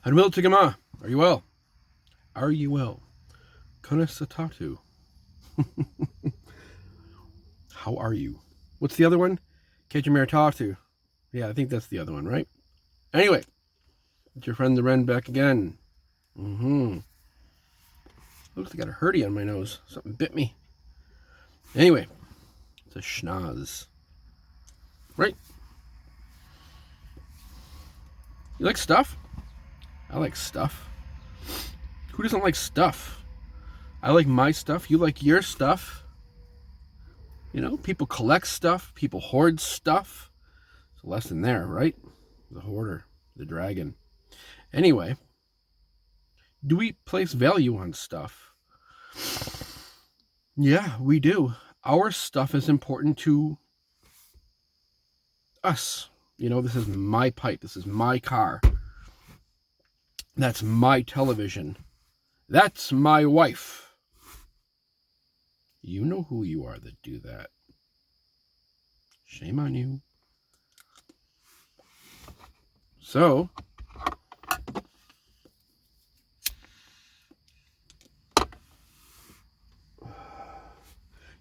Hanmil Tigama, are you well? Are you well? Konasatatu. How are you? What's the other one? Kejimiratatu. Yeah, I think that's the other one, right? Anyway, it's your friend the Wren back again. Looks like I got a hurdy on my nose. Something bit me. Anyway, it's a schnoz. Right? You like stuff? I like stuff. Who doesn't like stuff? I like my stuff. You like your stuff. You know, people collect stuff. People hoard stuff. There's a lesson there, right? The hoarder, the dragon. Anyway, do we place value on stuff? Yeah, we do. Our stuff is important to us. You know, this is my pipe. This is my car. That's my television. That's my wife. You know who you are that do that. Shame on you. So,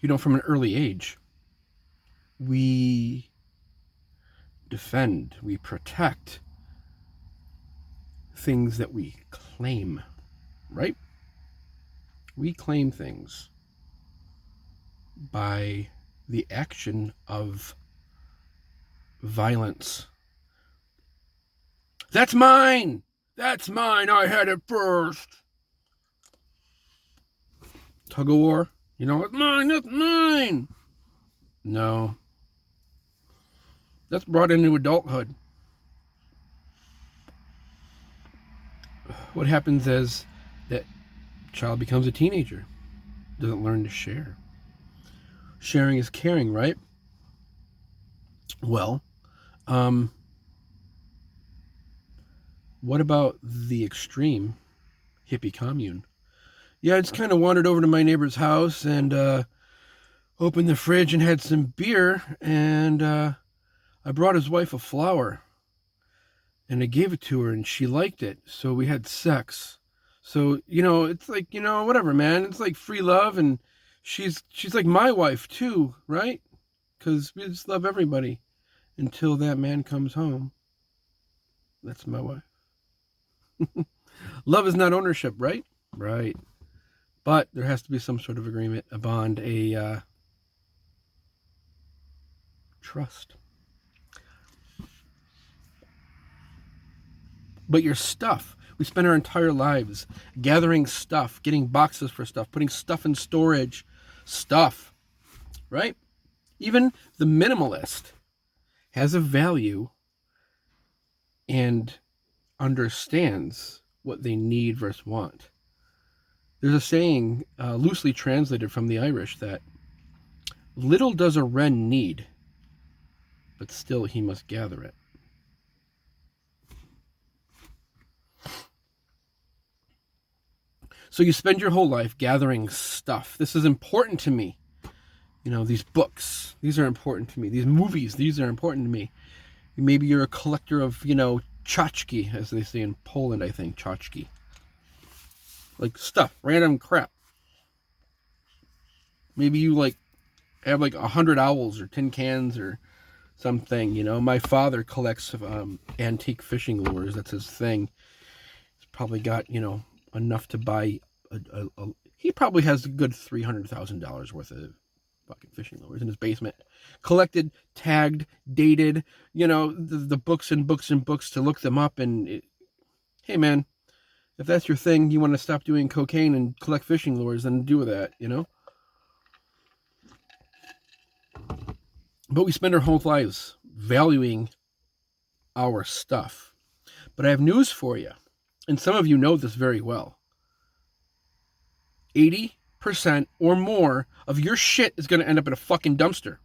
you know, from an early age, we defend, we protect things that we claim, right? We claim things by the action of violence. That's mine! That's mine! I had it first! Tug of war. You know, it's mine! That's mine! No. That's brought into adulthood. What happens as that child becomes a teenager? Doesn't learn to share. Sharing is caring, right? Well, what about the extreme hippie commune? Yeah, I just kind of wandered over to my neighbor's house and opened the fridge and had some beer, and I brought his wife a flower, and I gave it to her, and she liked it, so we had sex. So, you know, it's like, you know, whatever, man. It's like free love, and she's like my wife too, right? Because we just love everybody until that man comes home. That's my wife. Love is not ownership, right? Right. But there has to be some sort of agreement, a bond, a trust. But your stuff, we spend our entire lives gathering stuff, getting boxes for stuff, putting stuff in storage, stuff, right? Even the minimalist has a value and understands what they need versus want. There's a saying, loosely translated from the Irish, that little does a wren need, but still he must gather it. So you spend your whole life gathering stuff. This is important to me. You know, these books, these are important to me. These movies, these are important to me. Maybe you're a collector of, you know, tchotchke, as they say in Poland, I think, tchotchke. Like stuff, random crap. Maybe you like have like 100 owls or tin cans or something, you know. My father collects antique fishing lures. That's his thing. He's probably got, you know, enough to buy he probably has a good $300,000 worth of fucking fishing lures in his basement, collected, tagged, dated, you know, the books and books and books to look them up. And hey man, if that's your thing, you want to stop doing cocaine and collect fishing lures, then do that, you know. But we spend our whole lives valuing our stuff. But I have news for you, and some of you know this very well. 80% or more of your shit is going to end up in a fucking dumpster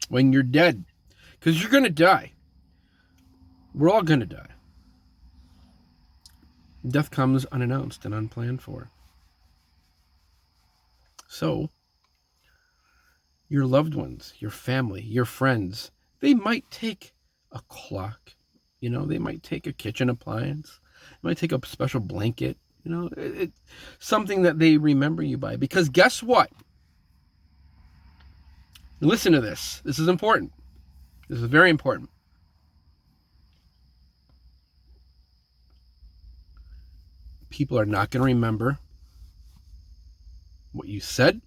when you're dead. Because you're going to die. We're all going to die. Death comes unannounced and unplanned for. So, your loved ones, your family, your friends, they might take a clock, They might take a kitchen appliance. They might take a special blanket. Something that they remember you by. Because guess what? Listen to this. This is important. This is very important. People are not going to remember what you said.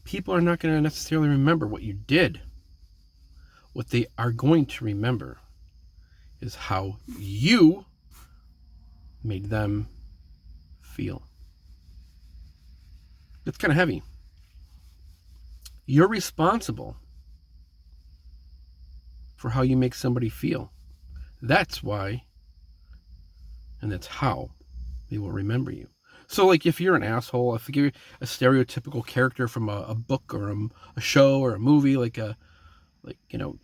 People are not going to necessarily remember what you did. What they are going to remember is how you made them feel. It's kind of heavy. You're responsible for how you make somebody feel. That's why, and that's how they will remember you. So, like, if you're an asshole, if you're a stereotypical character from a book or a show or a movie, like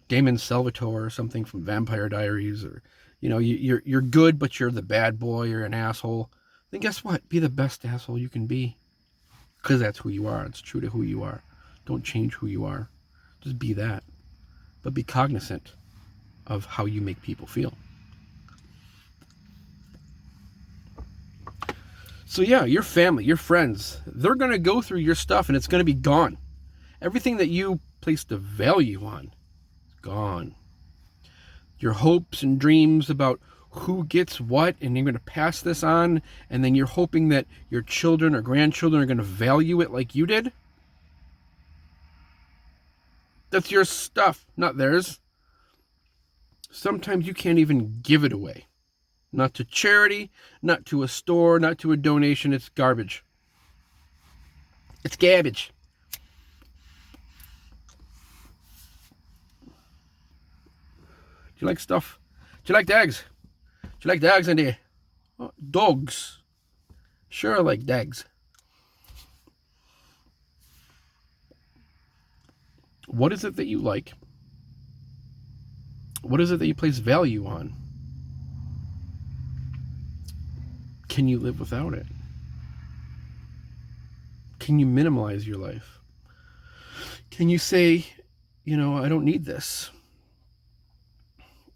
Damon Salvatore or something from Vampire Diaries, or you're good but you're the bad boy, you're an asshole, then guess what? Be the best asshole you can be, because that's who you are. It's true to who you are. Don't change who you are. Just be that, but be cognizant of how you make people feel. So yeah, your family, your friends, they're going to go through your stuff and it's going to be gone. Everything that you placed a value on is gone. Your hopes and dreams about who gets what, and you're going to pass this on, and then you're hoping that your children or grandchildren are going to value it like you did. That's your stuff, not theirs. Sometimes you can't even give it away. Not to charity, not to a store, not to a donation. It's garbage. It's garbage. Do you like stuff? Do you like dogs? Do you like dogs in there? Oh, dogs. Sure, I like dogs. What is it that you like? What is it that you place value on? Can you live without it? Can you minimize your life? Can you say, I don't need this?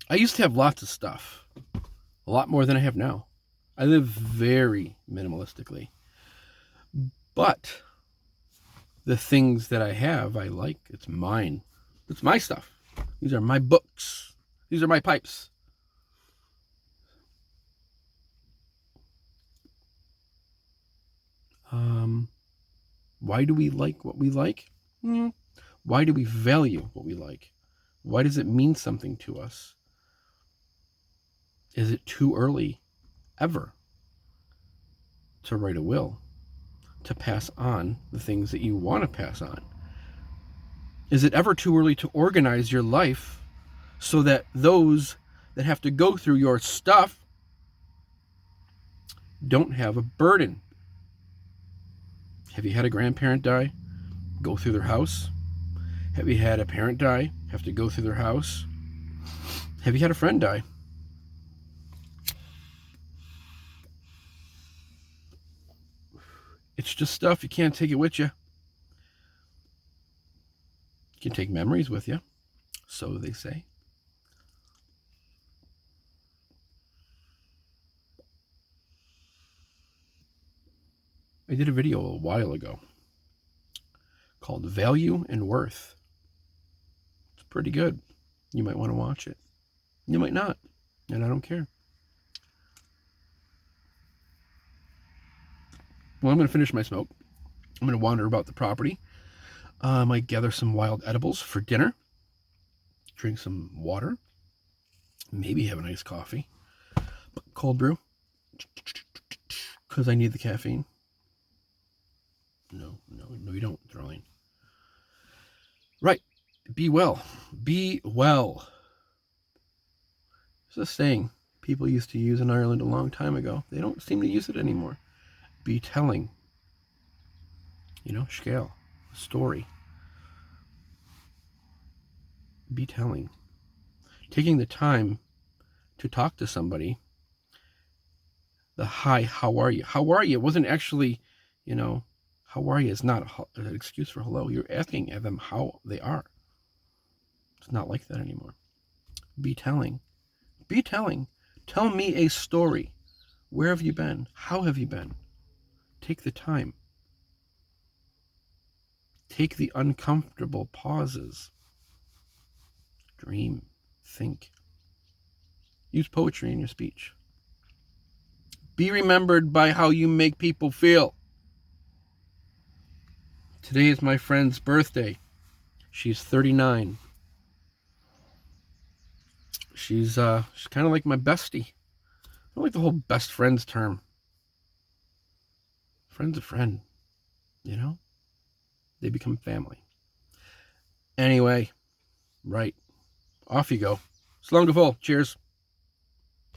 I used to have lots of stuff, a lot more than I have now. I live very minimalistically. But the things that I have, I like. It's mine. It's my stuff. These are my books. These are my pipes. Why do we like what we like? Why do we value what we like? Why does it mean something to us? Is it too early ever to write a will, to pass on the things that you want to pass on? Is it ever too early to organize your life so that those that have to go through your stuff don't have a burden? Have you had a grandparent die? Go through their house? Have you had a parent die? Have to go through their house? Have you had a friend die? It's just stuff. You can't take it with you. You can take memories with you. So they say. I did a video a while ago called Value and Worth. It's pretty good. You might want to watch it. You might not, and I don't care. Well, I'm going to finish my smoke. I'm going to wander about the property. I might gather some wild edibles for dinner. Drink some water. Maybe have a nice coffee. Cold brew. Because I need the caffeine. No, you don't, Darlene. Right. Be well. Be well. It's a saying people used to use in Ireland a long time ago. They don't seem to use it anymore. Be telling. Scale. Story. Be telling. Taking the time to talk to somebody. The hi, how are you? How are you? It wasn't actually, how are you? It's not an excuse for hello. You're asking them how they are. It's not like that anymore. Be telling. Be telling. Tell me a story. Where have you been? How have you been? Take the time. Take the uncomfortable pauses. Dream. Think. Use poetry in your speech. Be remembered by how you make people feel. Today is my friend's birthday. She's 39. She's kind of like my bestie. I don't like the whole best friends term. Friend's a friend, you know? They become family. Anyway, right. Off you go. Slán go fóill. Cheers.